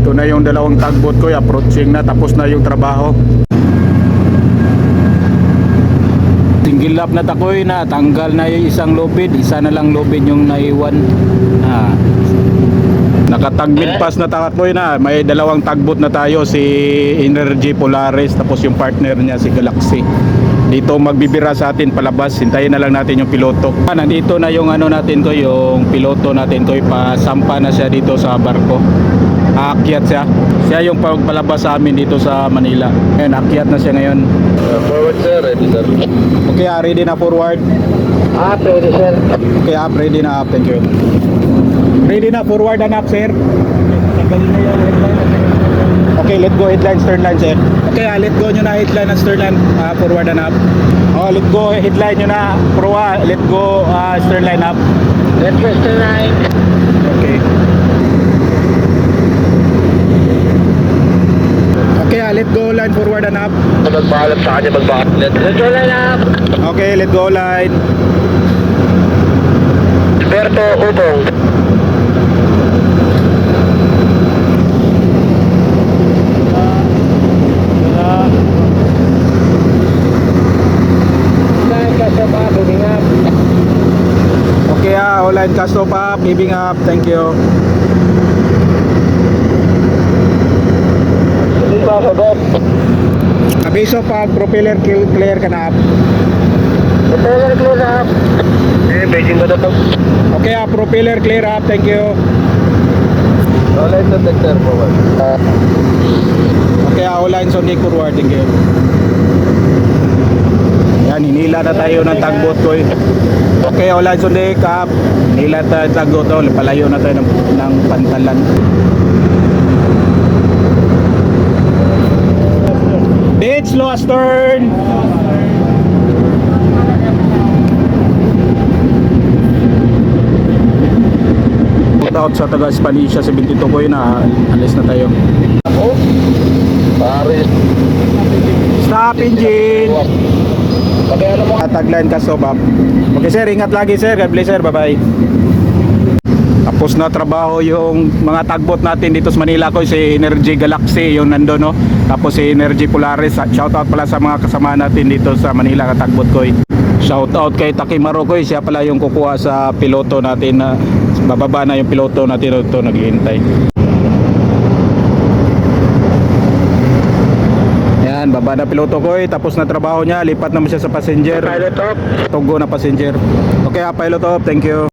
Ito na yung dalawang tugboat ko, approaching na, tapos na yung trabaho. Single lap na takoy na, tanggal na yung isang lubid, isa na lang lubid yung naiwan. Nakatagbid pass na takoy na, may dalawang tugboat na tayo, si Energy Polaris, tapos yung partner niya si Galaxy. Dito magbibira sa atin palabas, hintayin na lang natin yung piloto. Nandito na yung ano natin ko, yung piloto natin ko, ipasampa na siya dito sa barko. Aakyat siya. Siya yung pagpalabas sa amin dito sa Manila. Ngayon, aakyat na siya ngayon. Forward sir, ready sir. Okay, ready na forward. Pwede sir. Okay, ready na up, thank you. Ready na forward and up, sir. Okay, let go headline, stern line, sir. Okay, let go nyo na headline and stern line, forward and up. Oh, let go headline nyo na, let go stern line up. Let's go stern line. Okay. Okay, let go line, forward and up. Magpaalam sa kanya, magpaalam. Let's go line up. Okay, let go line. Berto, Ubong. Okay, line cast off up, giving up, thank you. Base of propeller clear ka na up. Propeller clear up. Beijing ko na to. Okay, propeller clear up, thank you. Line detector forward. Okay, line sondik forward, thank you. Yan, hinila na tayo ng tugboat ko. Okay, line sondik up. Hinila tayo ng tugboat, palayo na tayo ng pantalan. Dead slow astern. Out sa taga Spanicia 72 ko yun na alis na tayo. Oh, Paris. Stop engine. Tagline ka sobab. Okay sir, ingat lagi sir. God bless sir, bye bye. Tapos na trabaho yung mga tugboat natin dito sa Manila ko, si Energy Galaxy yung nandun, no? Tapos si Energy Polaris. Shoutout pala sa mga kasama natin dito sa Manila ka tugboat ko. Shoutout kay Takimaro ko, siya pala yung kukuha sa piloto natin na bababa na yung piloto natin ito naghihintay. Yan, baba na piloto ko, tapos na trabaho niya, lipat naman siya sa passenger. Pilot up. Tugo na passenger. Okay, pilot up, thank you.